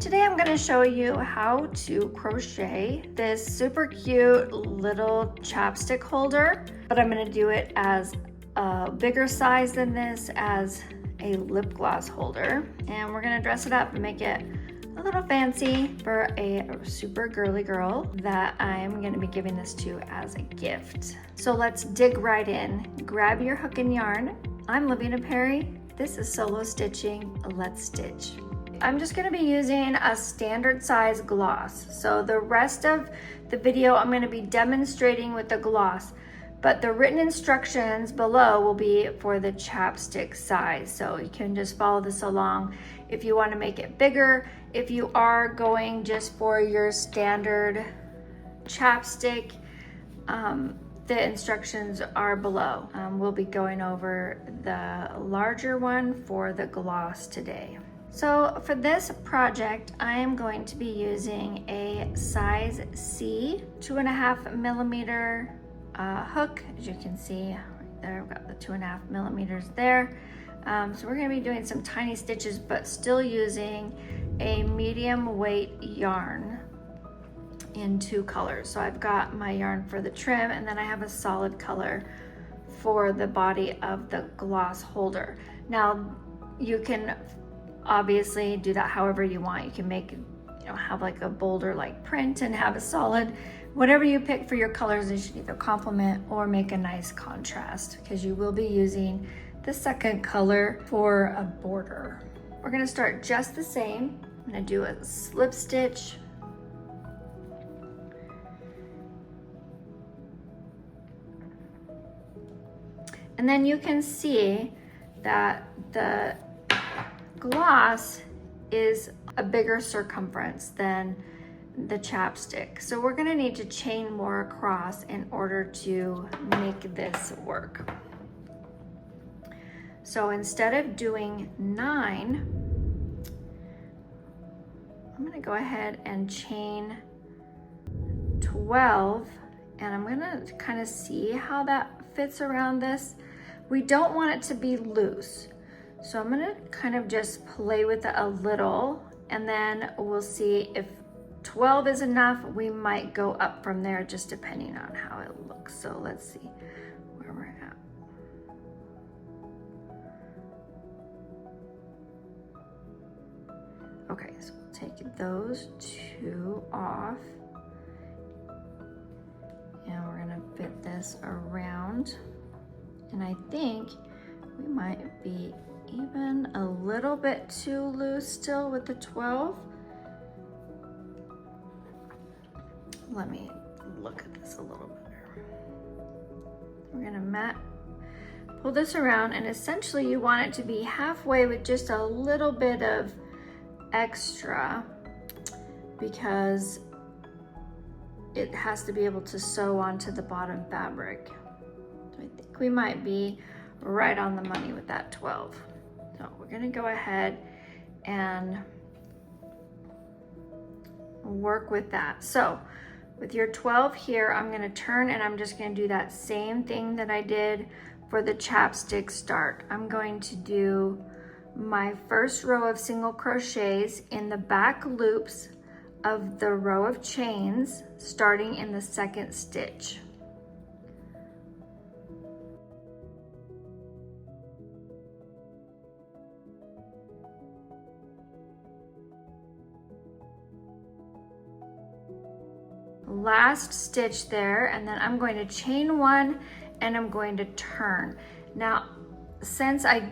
Today I'm going to show you how to crochet this super cute little chapstick holder, but I'm going to do it as a bigger size than this, as a lip gloss holder. And we're going to dress it up and make it a little fancy for a super girly girl that I'm going to be giving this to as a gift. So let's dig right in. Grab your hook and yarn. I'm Lavina Perry. This is Solo Stitching. Let's stitch. I'm just going to be using a standard size gloss. So the rest of the video I'm going to be demonstrating with the gloss, but the written instructions below will be for the chapstick size. So you can just follow this along if you want to make it bigger. If you are going just for your standard chapstick, the instructions are below. We'll be going over the larger one for the gloss today. So for this project, I am going to be using a size C 2.5 millimeter hook. As you can see right there, I've got the 2.5 millimeters there. So we're going to be doing some tiny stitches, but still using a medium weight yarn in 2 colors. So I've got my yarn for the trim, and then I have a solid color for the body of the gloss holder. Now you can obviously do that however you want. You can make, have like a bolder like print and have a solid. Whatever you pick for your colors, they should either complement or make a nice contrast, because you will be using the second color for a border. We're going to start just the same. I'm going to do a slip stitch, and then you can see that the gloss is a bigger circumference than the chapstick. So we're gonna need to chain more across in order to make this work. So instead of doing 9, I'm gonna go ahead and chain 12, and I'm gonna kind of see how that fits around this. We don't want it to be loose. So I'm gonna kind of just play with it a little, and then we'll see if 12 is enough. We might go up from there, just depending on how it looks. So let's see where we're at. Okay, so we'll take those 2 off, and we're gonna fit this around. And I think we might be even a little bit too loose still with the 12. Let me look at this a little better. We're gonna pull this around, and essentially you want it to be halfway with just a little bit of extra, because it has to be able to sew onto the bottom fabric. So I think we might be right on the money with that 12. So we're gonna go ahead and work with that. So with your 12 here, I'm gonna turn, and I'm just gonna do that same thing that I did for the chapstick start. I'm going to do my first row of single crochets in the back loops of the row of chains, starting in the 2nd stitch. Last stitch there, and then I'm going to chain 1, and I'm going to turn. Now, since I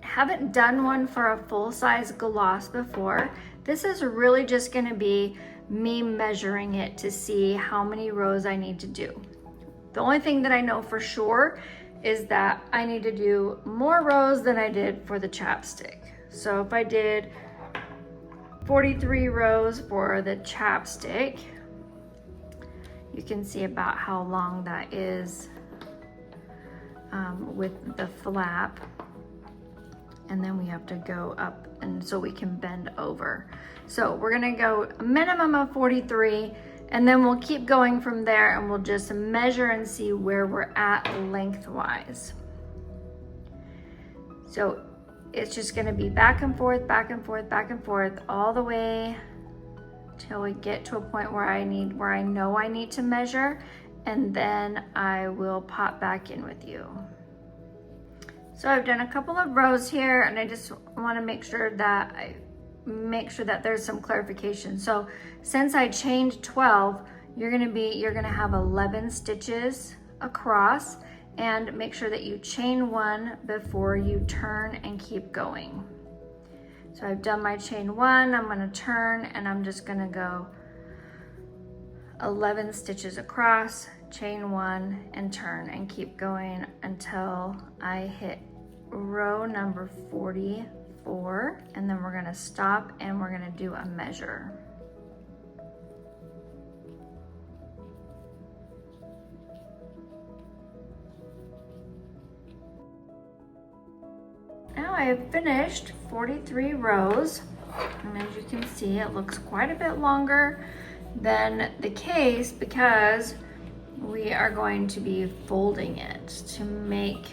haven't done one for a full-size gloss before, this is really just going to be me measuring it to see how many rows I need to do. The only thing that I know for sure is that I need to do more rows than I did for the chapstick. So if I did 43 rows for the chapstick, you can see about how long that is with the flap. And then we have to go up, and so we can bend over. So we're gonna go a minimum of 43, and then we'll keep going from there, and we'll just measure and see where we're at lengthwise. So it's just gonna be back and forth, back and forth, back and forth, all the way till we get to a point where I know I need to measure, and then I will pop back in with you. So I've done a couple of rows here, and I just want to make sure that there's some clarification. So since I chained 12, you're gonna have 11 stitches across, and make sure that you chain 1 before you turn and keep going. So I've done my chain 1, I'm gonna turn, and I'm just gonna go 11 stitches across, chain 1, and turn, and keep going until I hit row number 44, and then we're gonna stop and we're gonna do a measure. Now I have finished 43 rows, and as you can see, it looks quite a bit longer than the case because we are going to be folding it to make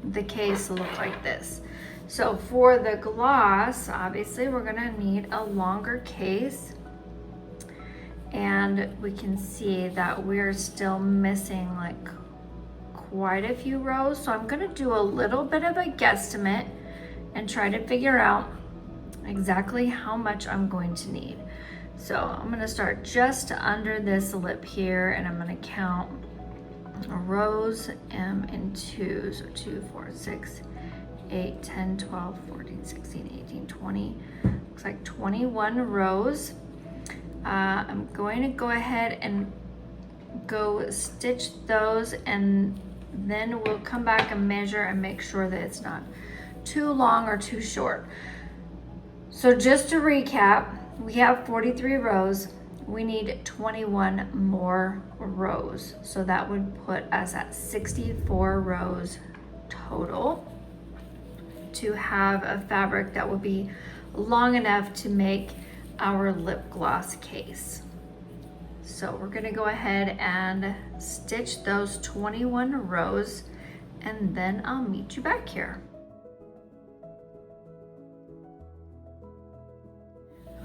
the case look like this. So for the gloss, obviously we're gonna need a longer case, and we can see that we're still missing like quite a few rows. So I'm gonna do a little bit of a guesstimate and try to figure out exactly how much I'm going to need. So I'm gonna start just under this lip here, and I'm gonna count rows in 2, so 2, 4, 6, 8, 10, 12, 14, 16, 18, 20, looks like 21 rows. I'm going to go ahead and go stitch those, and then we'll come back and measure and make sure that it's not too long or too short. So just to recap, we have 43 rows. We need 21 more rows. So that would put us at 64 rows total to have a fabric that would be long enough to make our lip gloss case. So we're gonna go ahead and stitch those 21 rows, and then I'll meet you back here.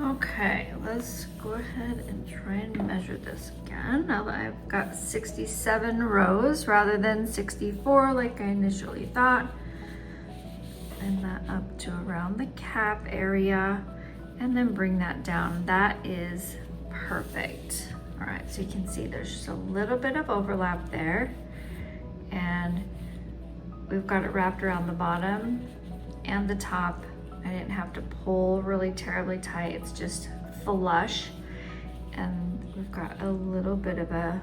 Okay, let's go ahead and try and measure this again. Now that I've got 67 rows rather than 64 like I initially thought. And that up to around the cap area, and then bring that down. That is perfect. All right, so you can see there's just a little bit of overlap there, and we've got it wrapped around the bottom and the top. I didn't have to pull really terribly tight. It's just flush, and we've got a little bit of a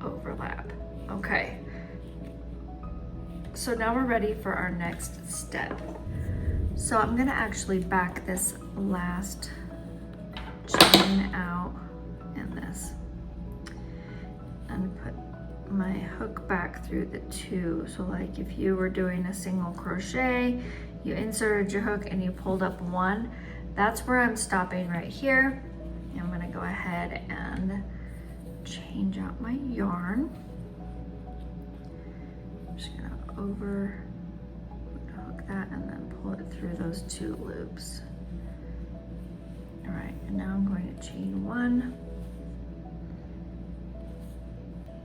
overlap. Okay, so now we're ready for our next step. So I'm gonna actually back this last chain out in this and put my hook back through the 2. So like if you were doing a single crochet, you inserted your hook and you pulled up 1, that's where I'm stopping right here. I'm gonna go ahead and change out my yarn. I'm just gonna over hook that and then pull it through those 2 loops. All right, and now I'm going to chain 1,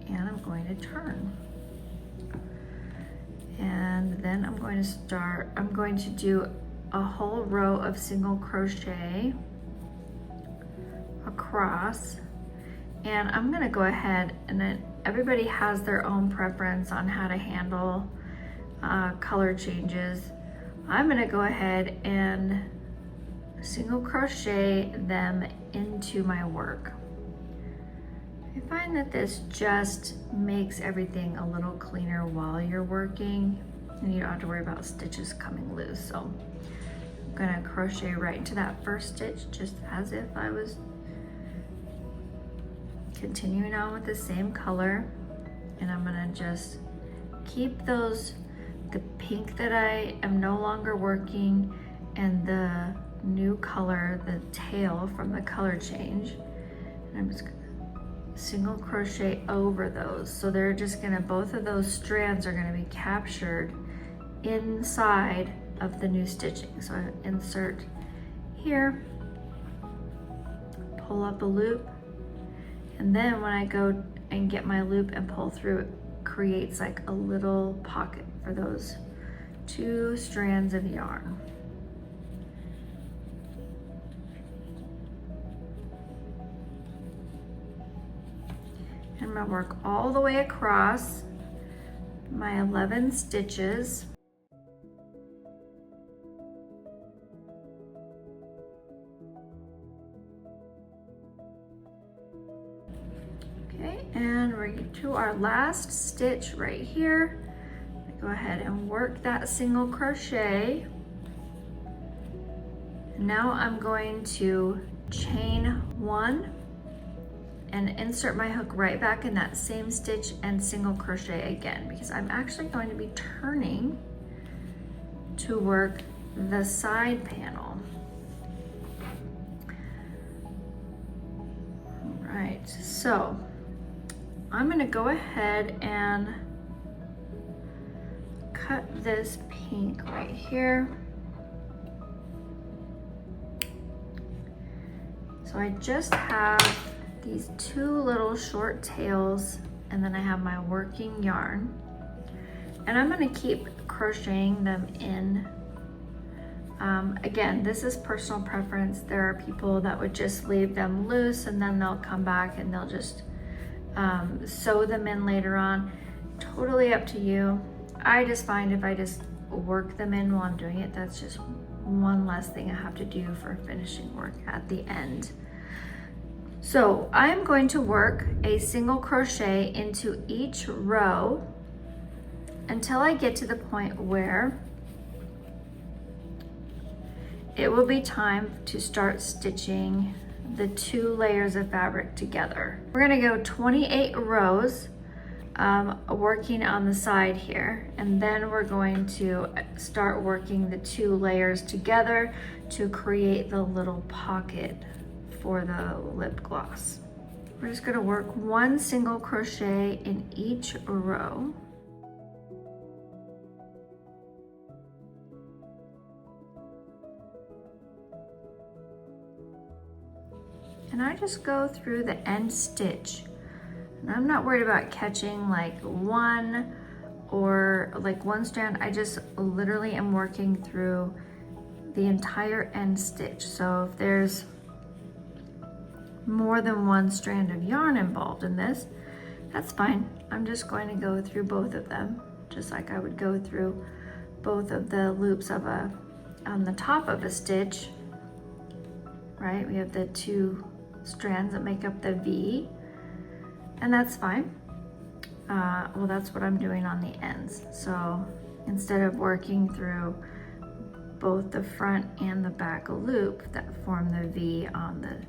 and I'm going to turn. And then I'm going to do a whole row of single crochet across, and I'm gonna go ahead, and then everybody has their own preference on how to handle color changes. I'm gonna go ahead and single crochet them into my work. I find that this just makes everything a little cleaner while you're working, and you don't have to worry about stitches coming loose. So I'm gonna crochet right into that first stitch, just as if I was continuing on with the same color. And I'm gonna just keep those, the pink that I am no longer working, and the new color, the tail from the color change. And I'm just gonna single crochet over those. So they're just gonna, both of those strands are gonna be captured inside of the new stitching. So I insert here, pull up a loop, and then when I go and get my loop and pull through, it creates like a little pocket for those 2 strands of yarn. And I'm gonna work all the way across my 11 stitches. Okay, and we're to our last stitch right here. Go ahead and work that single crochet. Now I'm going to chain 1 and insert my hook right back in that same stitch and single crochet again, because I'm actually going to be turning to work the side panel. All right, so I'm gonna go ahead and cut this pink right here. So I just have these 2 little short tails, and then I have my working yarn, and I'm going to keep crocheting them in. Again, this is personal preference. There are people that would just leave them loose and then they'll come back and they'll just sew them in later on. Totally up to you. I just find if I just work them in while I'm doing it, that's just one less thing I have to do for finishing work at the end. So I'm going to work a single crochet into each row until I get to the point where it will be time to start stitching the 2 layers of fabric together. We're gonna go 28 rows working on the side here, and then we're going to start working the 2 layers together to create the little pocket for the lip gloss. We're just gonna work 1 single crochet in each row. And I just go through the end stitch. And I'm not worried about catching like 1 or like 1 strand. I just literally am working through the entire end stitch. So if there's more than 1 strand of yarn involved in this, that's fine. I'm just going to go through both of them, just like I would go through both of the loops of on the top of a stitch, right? We have the 2 strands that make up the V, and that's fine. Well, that's what I'm doing on the ends. So instead of working through both the front and the back loop that form the V on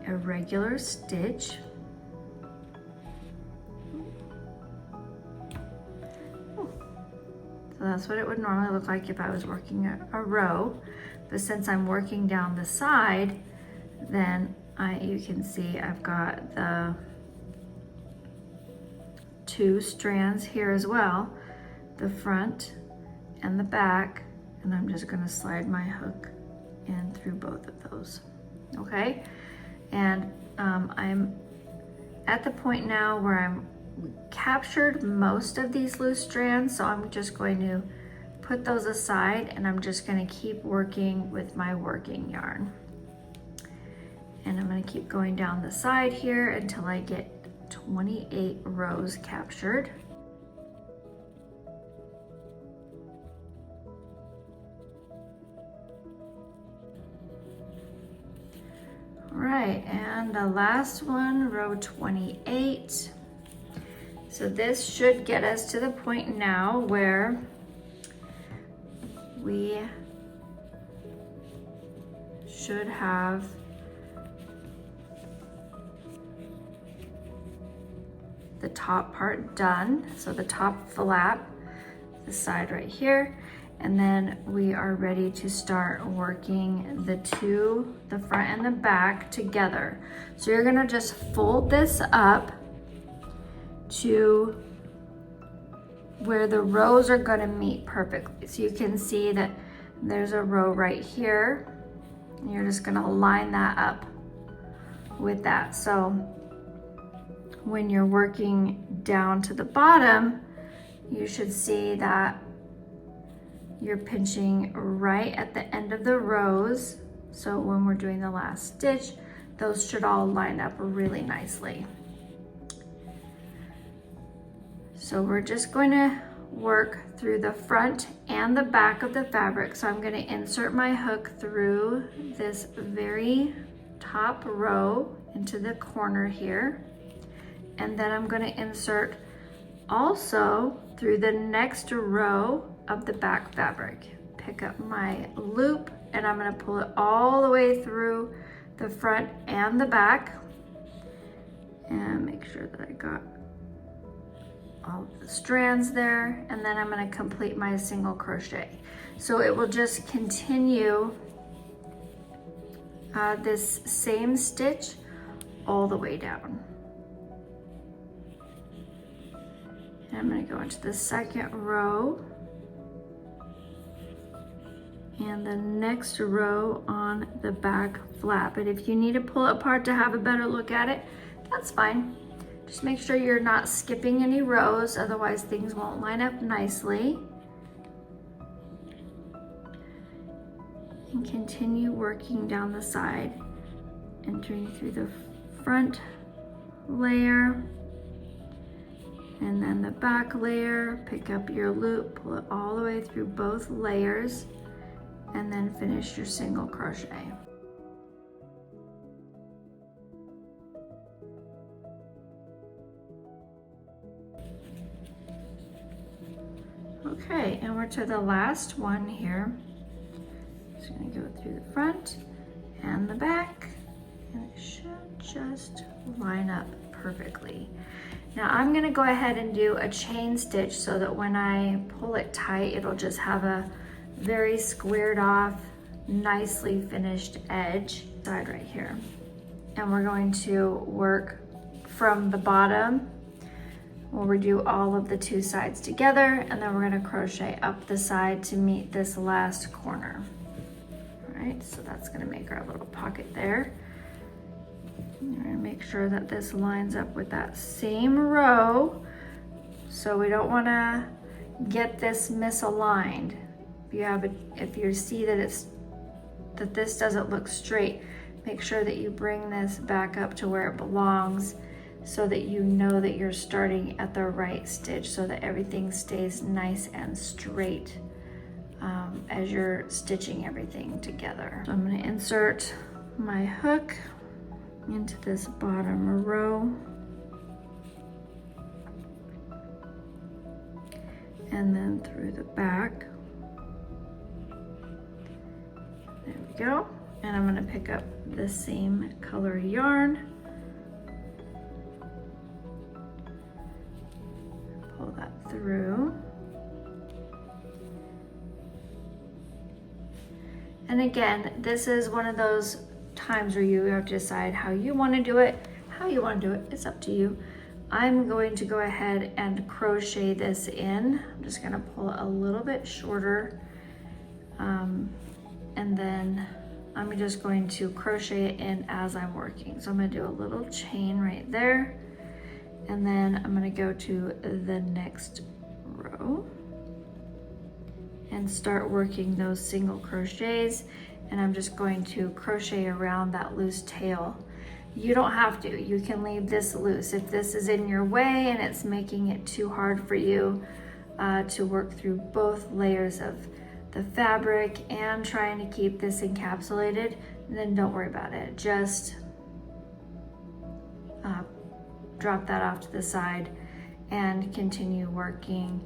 a regular stitch, so that's what it would normally look like if I was working a row. But since I'm working down the side, then you can see I've got the 2 strands here as well, the front and the back, and I'm just going to slide my hook in through both of those. Okay, and I'm at the point now where I'm captured most of these loose strands, so I'm just going to put those aside, and I'm just going to keep working with my working yarn. And I'm going to keep going down the side here until I get 28 rows captured. All right, and the last one, row 28. So this should get us to the point now where we should have the top part done. So the top flap, the side right here, and then we are ready to start working the front and the back together. So you're gonna just fold this up to where the rows are going to meet perfectly. So you can see that there's a row right here. And you're just going to line that up with that. So when you're working down to the bottom, you should see that you're pinching right at the end of the rows. So when we're doing the last stitch, those should all line up really nicely. So we're just going to work through the front and the back of the fabric. So I'm going to insert my hook through this very top row into the corner here. And then I'm going to insert also through the next row of the back fabric. Pick up my loop and I'm going to pull it all the way through the front and the back. And make sure that I got all of the strands there, and then I'm going to complete my single crochet. So it will just continue this same stitch all the way down. And I'm going to go into the second row and the next row on the back flap. And if you need to pull it apart to have a better look at it, that's fine. Just make sure you're not skipping any rows, otherwise things won't line up nicely. And continue working down the side, entering through the front layer and then the back layer. Pick up your loop, pull it all the way through both layers, and then finish your single crochet. Okay, and we're to the last one here. Just gonna go through the front and the back, and it should just line up perfectly. Now I'm gonna go ahead and do a chain stitch so that when I pull it tight, it'll just have a very squared off, nicely finished edge side right here. And we're going to work from the bottom. We'll redo all of the two sides together, and then we're going to crochet up the side to meet this last corner. All right, so that's going to make our little pocket there. We're going to make sure that this lines up with that same row, so we don't want to get this misaligned. If you see that this doesn't look straight, make sure that you bring this back up to where it belongs, so that you know that you're starting at the right stitch, so that everything stays nice and straight as you're stitching everything together. So I'm going to insert my hook into this bottom row, and then through the back. There we go. And I'm going to pick up the same color yarn, pull that through, and again, this is one of those times where you have to decide how you want to do it. How you want to do it, it's up to you. I'm going to go ahead and crochet this in. I'm just going to pull it a little bit shorter, and then I'm just going to crochet it in as I'm working. So I'm going to do a little chain right there, and then I'm going to go to the next row and start working those single crochets, and I'm just going to crochet around that loose tail. You don't have to, you can leave this loose. If this is in your way and it's making it too hard for you to work through both layers of the fabric and trying to keep this encapsulated, then don't worry about it. Just drop that off to the side and continue working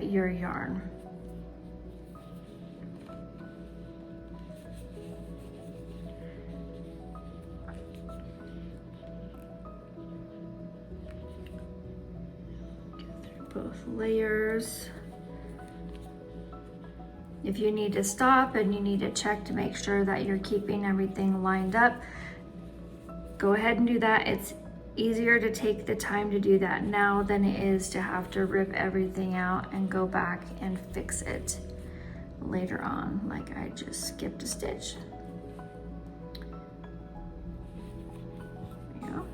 your yarn. Both layers. If you need to stop and you need to check to make sure that you're keeping everything lined up, go ahead and do that. It's easier to take the time to do that now than it is to have to rip everything out and go back and fix it later on, like I just skipped a stitch. There you go.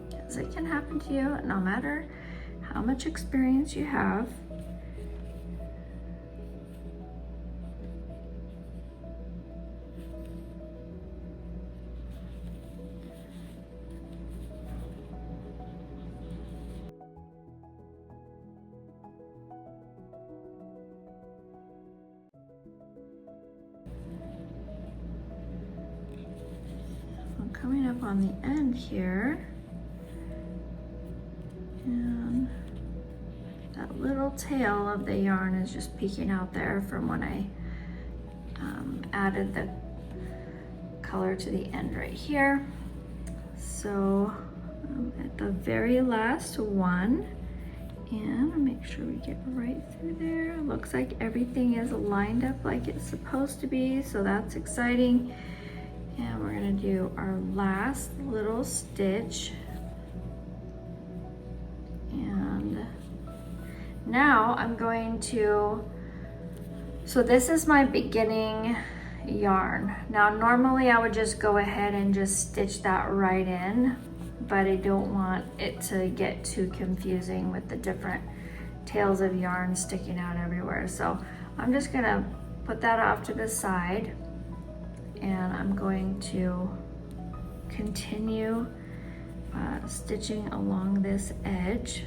Because it can happen to you no matter how much experience you have. Coming up on the end here, and that little tail of the yarn is just peeking out there from when I added the color to the end right here. So at the very last one, and I'll make sure we get right through there. It looks like everything is lined up like it's supposed to be, so that's exciting. And we're gonna do our last little stitch. And now I'm going to, so this is my beginning yarn. Now normally I would just go ahead and just stitch that right in, but I don't want it to get too confusing with the different tails of yarn sticking out everywhere. So I'm just gonna put that off to the side. And I'm going to continue stitching along this edge.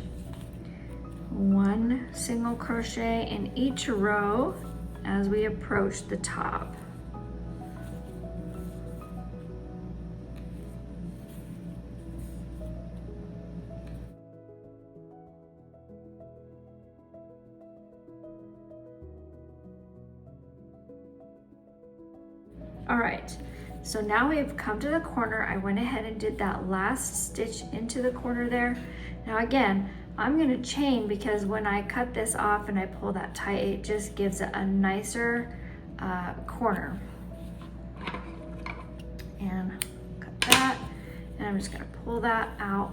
One single crochet in each row as we approach the top. All right, so now we've come to the corner. I went ahead and did that last stitch into the corner there. Now again, I'm gonna chain because when I cut this off and I pull that tight, it just gives it a nicer corner. And cut that, and I'm just gonna pull that out,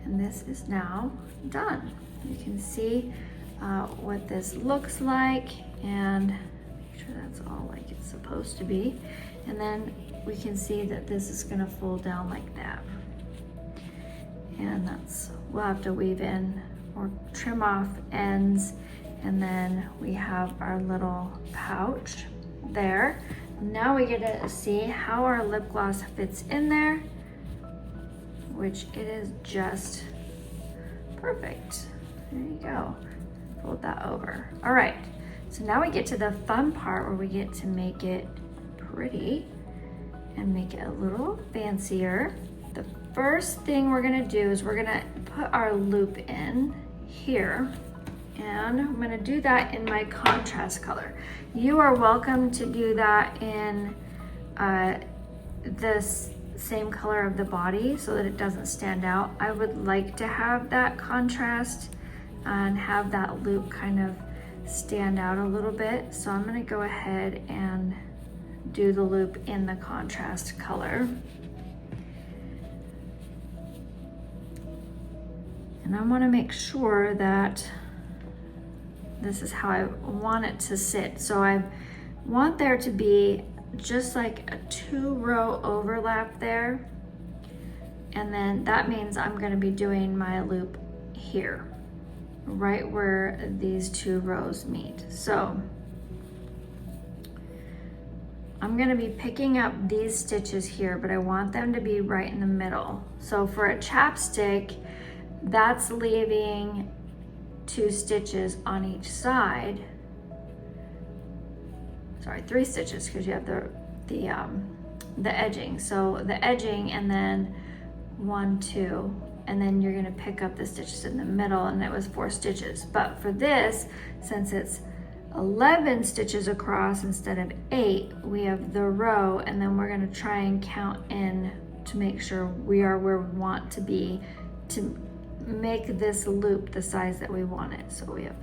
and this is now done. You can see what this looks like, and that's all like it's supposed to be. And then we can see that this is gonna fold down like that. And that's, we'll have to weave in or trim off ends. And then we have our little pouch there. Now we get to see how our lip gloss fits in there, which it is just perfect. There you go, fold that over. All right. So now we get to the fun part where we get to make it pretty and make it a little fancier. The first thing we're gonna do is we're gonna put our loop in here, and I'm gonna do that in my contrast color. You are welcome to do that in this same color of the body so that it doesn't stand out. I would like to have that contrast and have that loop kind of stand out a little bit. So I'm gonna go ahead and do the loop in the contrast color. And I wanna make sure that this is how I want it to sit. So I want there to be just like a 2-row overlap there. And then that means I'm gonna be doing my loop here, right where these 2 rows meet. So I'm gonna be picking up these stitches here, but I want them to be right in the middle. So for a chapstick, that's leaving 2 stitches on each side. Sorry, 3 stitches because you have the edging. So the edging, and then 1, 2, and then you're gonna pick up the stitches in the middle, and it was 4 stitches. But for this, since it's 11 stitches across instead of 8, we have the row, and then we're gonna try and count in to make sure we are where we want to be to make this loop the size that we want it. So we have,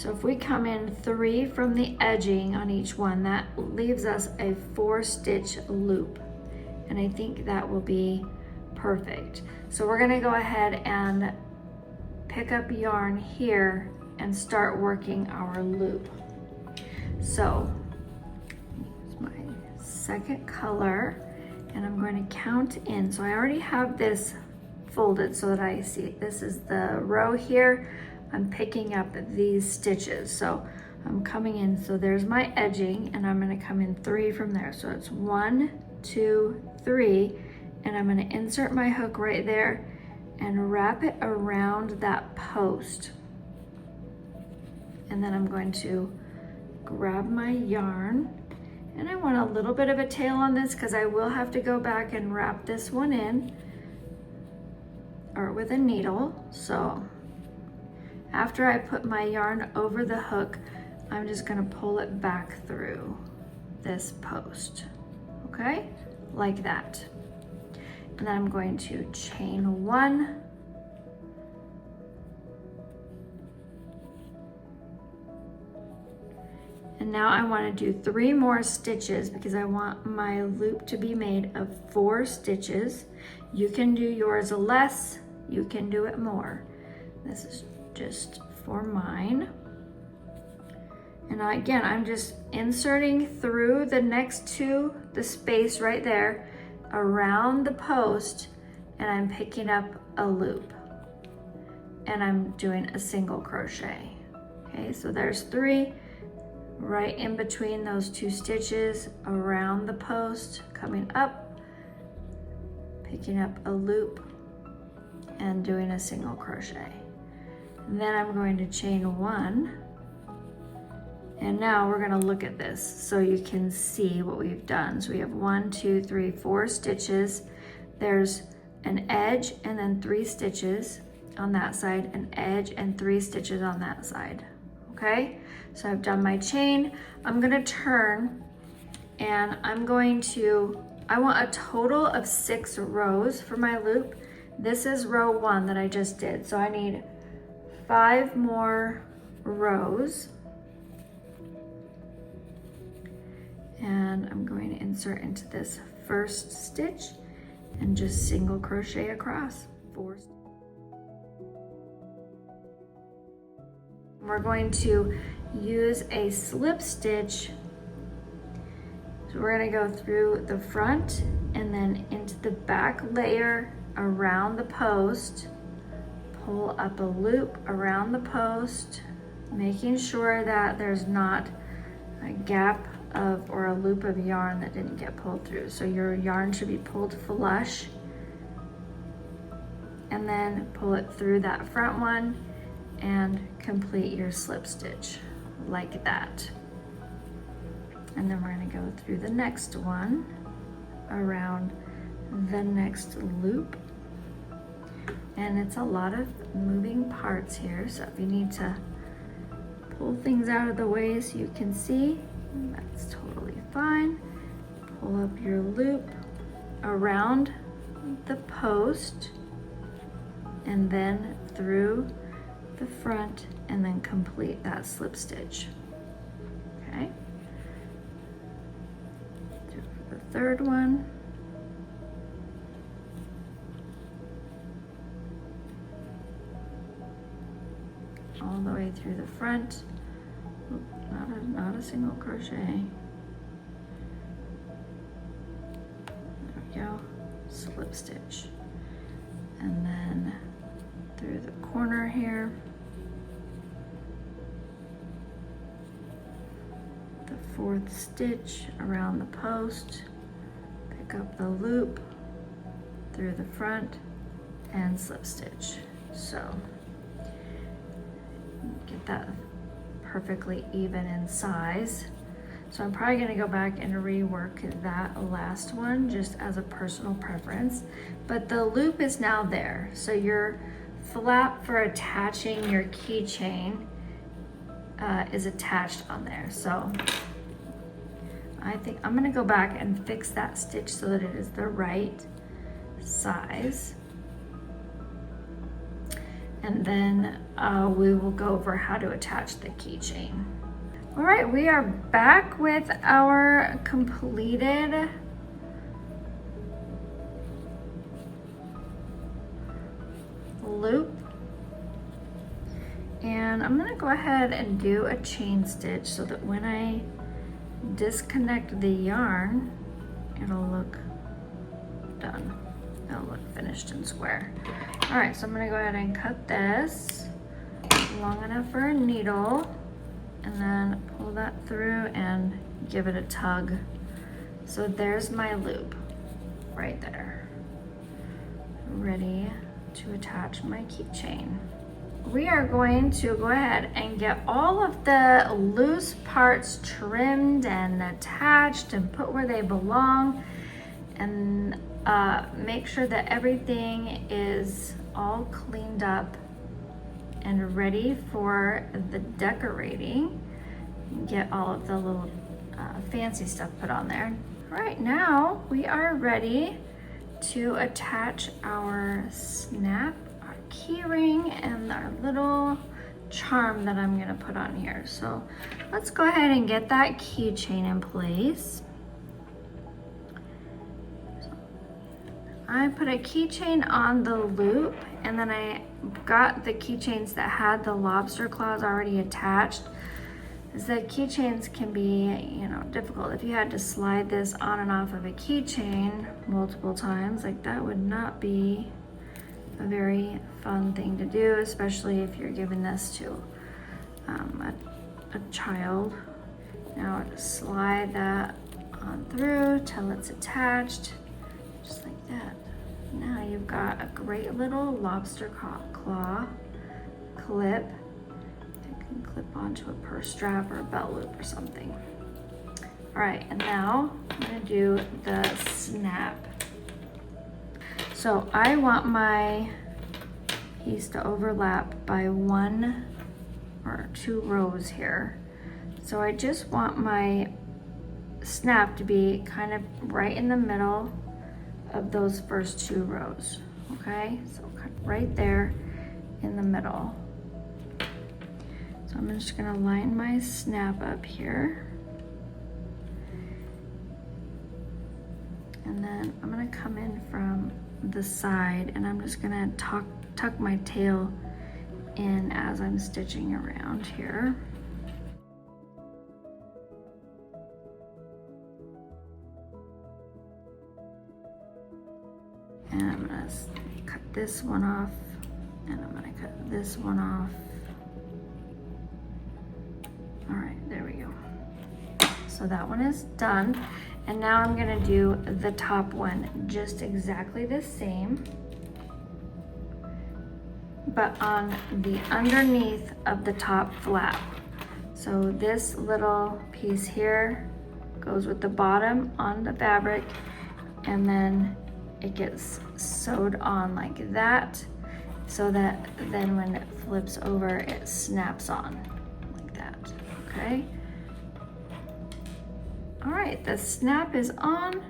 So if we come in 3 from the edging on each one, that leaves us a 4-stitch loop. And I think that will be perfect. So we're gonna go ahead and pick up yarn here and start working our loop. So here's my second color, and I'm going to count in. So I already have this folded so that I see this is the row here. I'm picking up these stitches. So I'm coming in, so there's my edging, and I'm gonna come in 3 from there. So it's 1, 2, 3, and I'm gonna insert my hook right there and wrap it around that post. And then I'm going to grab my yarn, and I want a little bit of a tail on this because I will have to go back and wrap this one in, or with a needle. So after I put my yarn over the hook, I'm just gonna pull it back through this post, okay? Like that. And then I'm going to chain 1. And now I want to do 3 more stitches because I want my loop to be made of 4 stitches. You can do yours less, you can do it more. This is just for mine. And again, I'm just inserting through the next to the space right there around the post, and I'm picking up a loop, and I'm doing a single crochet. Okay, so there's 3 right in between those 2 stitches around the post, coming up, picking up a loop, and doing a single crochet. And then I'm going to chain 1. And now we're gonna look at this so you can see what we've done. So we have 1, 2, 3, 4 stitches. There's an edge and then 3 stitches on that side, an edge and 3 stitches on that side, okay? So I've done my chain. I'm gonna turn, and I want a total of 6 rows for my loop. This is row 1 that I just did. So I need 5 more rows. And I'm going to insert into this first stitch and just single crochet across 4. We're going to use a slip stitch. So we're going to go through the front and then into the back layer around the post, pull up a loop around the post, making sure that there's not a gap or a loop of yarn that didn't get pulled through. So your yarn should be pulled flush, and then pull it through that front one and complete your slip stitch like that. And then we're going to go through the next one around the next loop. And it's a lot of moving parts here, so if you need to pull things out of the way so you can see, that's totally fine. Pull up your loop around the post and then through the front, and then complete that slip stitch. Okay. Do it for the third one. All the way through the front. Not a single crochet. There we go. Slip stitch. And then through the corner here. The 4th stitch around the post. Pick up the loop through the front and slip stitch. So get that perfectly even in size. So I'm probably gonna go back and rework that last one just as a personal preference, but the loop is now there. So your flap for attaching your keychain is attached on there. So I think I'm gonna go back and fix that stitch so that it is the right size. and then we will go over how to attach the keychain. All right, we are back with our completed loop. And I'm gonna go ahead and do a chain stitch so that when I disconnect the yarn, it'll look done. It'll look finished and square. All right, so I'm gonna go ahead and cut this long enough for a needle, and then pull that through and give it a tug. So there's my loop right there, ready to attach my keychain. We are going to go ahead and get all of the loose parts trimmed and attached and put where they belong, and make sure that everything is all cleaned up and ready for the decorating. Get all of the little fancy stuff put on there. Right now we are ready to attach our snap, our key ring, and our little charm that I'm gonna put on here. So let's go ahead and get that keychain in place. I put a keychain on the loop, and then I got the keychains that had the lobster claws already attached. The keychains can be, you know, difficult. If you had to slide this on and off of a keychain multiple times, like that would not be a very fun thing to do, especially if you're giving this to a child. Now just slide that on through till it's attached, just like that. Now you've got a great little lobster claw clip that can clip onto a purse strap or a belt loop or something. All right, and now I'm gonna do the snap. So I want my piece to overlap by 1 or 2 rows here. So I just want my snap to be kind of right in the middle of those first 2 rows, okay? So right there in the middle. So I'm just gonna line my snap up here. And then I'm gonna come in from the side, and I'm just gonna tuck my tail in as I'm stitching around here. And I'm gonna cut this one off, and I'm gonna cut this one off. All right, there we go. So that one is done. And now I'm gonna do the top one just exactly the same, but on the underneath of the top flap. So this little piece here goes with the bottom on the fabric, and then it gets sewed on like that, so that then when it flips over, it snaps on like that, okay? All right, the snap is on.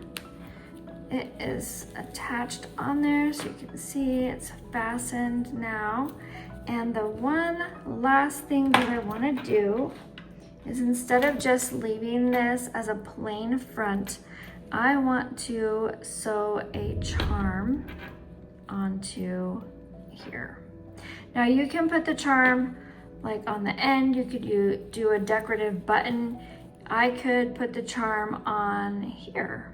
It is attached on there, so you can see it's fastened now. And the one last thing that I wanna do is, instead of just leaving this as a plain front, I want to sew a charm onto here. Now you can put the charm like on the end, you could do a decorative button. I could put the charm on here.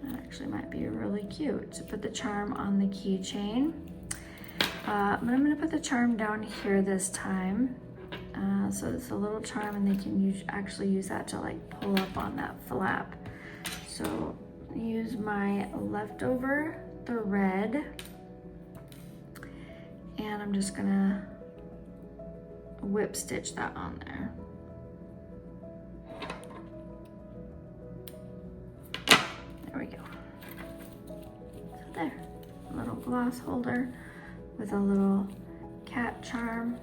That actually might be really cute to put the charm on the keychain. But I'm gonna put the charm down here this time. So it's a little charm, and they can actually use that to like pull up on that flap. So use my leftover thread, and I'm just gonna whip stitch that on there. There we go. So there, a little gloss holder with a little cat charm.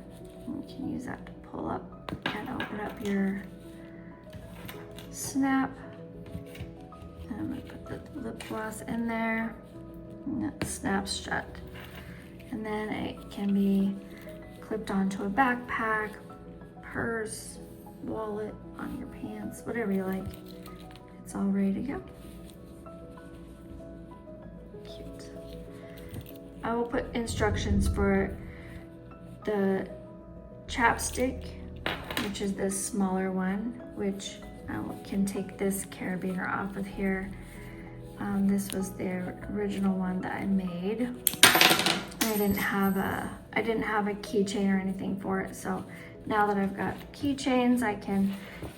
You can use that to pull up and open up your snap. And I'm gonna put the lip gloss in there, and that snaps shut. And then it can be clipped onto a backpack, purse, wallet, on your pants, whatever you like. It's all ready to go. Cute. I will put instructions for the chapstick, which is this smaller one, which I can take this carabiner off of here. This was the original one that I made. I didn't have a keychain or anything for it, so now that I've got keychains, I can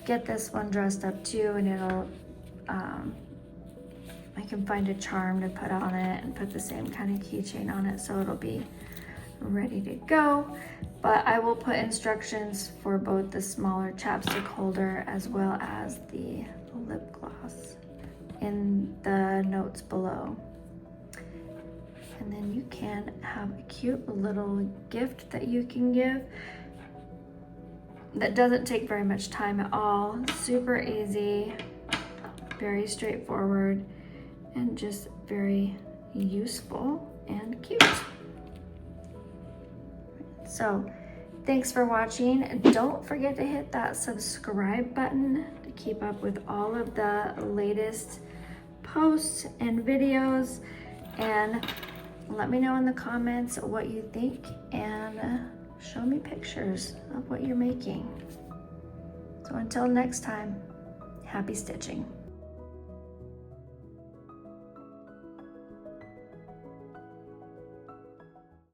get this one dressed up too, and it'll I can find a charm to put on it and put the same kind of keychain on it, so it'll be ready to go. But I will put instructions for both the smaller chapstick holder as well as the lip gloss in the notes below. And then you can have a cute little gift that you can give that doesn't take very much time at all. Super easy, very straightforward, and just very useful and cute. So thanks for watching. Don't forget to hit that subscribe button to keep up with all of the latest posts and videos, and let me know in the comments what you think, and show me pictures of what you're making. So until next time, happy stitching.